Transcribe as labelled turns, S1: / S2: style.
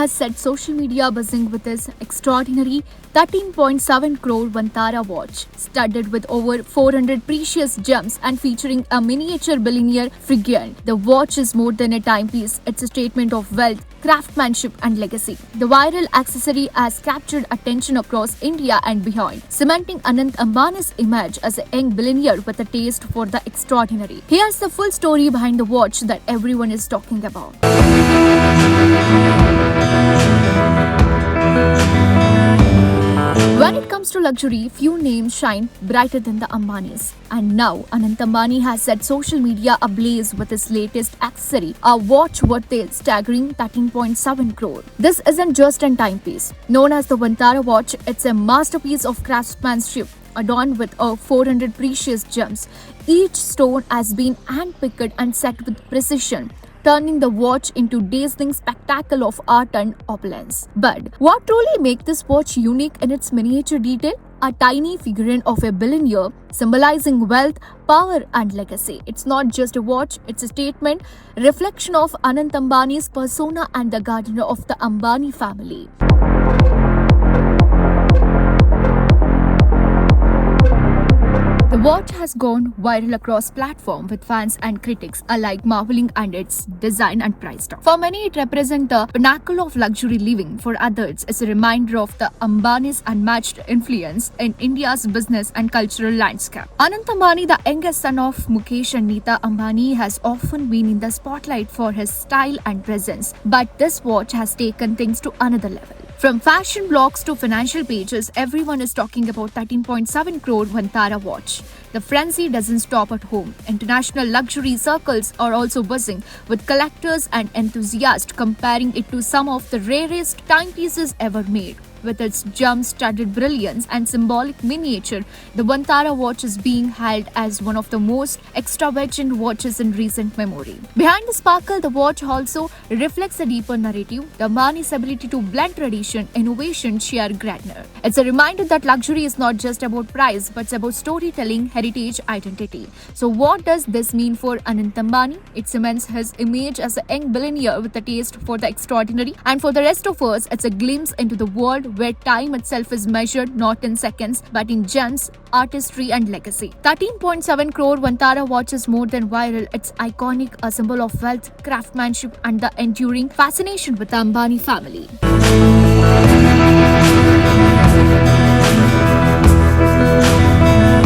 S1: has set social media buzzing with his extraordinary 13.7 crore Vantara watch, studded with over 400 precious gems and featuring a miniature billionaire figure. The watch is more than a timepiece, it's a statement of wealth, craftsmanship, and legacy. The viral accessory has captured attention across India and beyond, cementing Anant Ambani's image as a young billionaire with a taste for the extraordinary. Here's the full story behind the watch that everyone is talking about. When it comes to luxury, few names shine brighter than the Ambanis. And now, Anant Ambani has set social media ablaze with his latest accessory, a watch worth a staggering 13.7 crore. This isn't just a timepiece. Known as the Vantara watch, it's a masterpiece of craftsmanship adorned with 400 precious gems. Each stone has been handpicked and set with precision, turning the watch into dazzling spectacle of art and opulence. But what truly makes this watch unique in its miniature detail? A tiny figurine of a billionaire symbolizing wealth, power, and legacy. It's not just a watch, it's a statement, reflection of Anant Ambani's persona and the guardian of the Ambani family. The watch has gone viral across platforms, with fans and critics alike marveling at its design and price tag. For many, it represents the pinnacle of luxury living. For others, it's a reminder of the Ambani's unmatched influence in India's business and cultural landscape. Anant Ambani, the youngest son of Mukesh and Neeta Ambani, has often been in the spotlight for his style and presence. But this watch has taken things to another level. From fashion blogs to financial pages, everyone is talking about 13.7 crore Vantara watch. The frenzy doesn't stop at home. International luxury circles are also buzzing, with collectors and enthusiasts comparing it to some of the rarest timepieces ever made. With its gem-studded brilliance and symbolic miniature, the Vantara watch is being hailed as one of the most extravagant watches in recent memory. Behind the sparkle, the watch also reflects a deeper narrative, the Ambani's ability to blend tradition, innovation, sheer grandeur. It's a reminder that luxury is not just about price, but it's about storytelling, heritage, identity. So what does this mean for Anant Ambani? It cements his image as a young billionaire with a taste for the extraordinary, and for the rest of us, it's a glimpse into the world where time itself is measured not in seconds but in gems, artistry, and legacy. 13.7 crore Vantara watch is more than viral. It's iconic, a symbol of wealth, craftsmanship, and the enduring fascination with the Ambani family.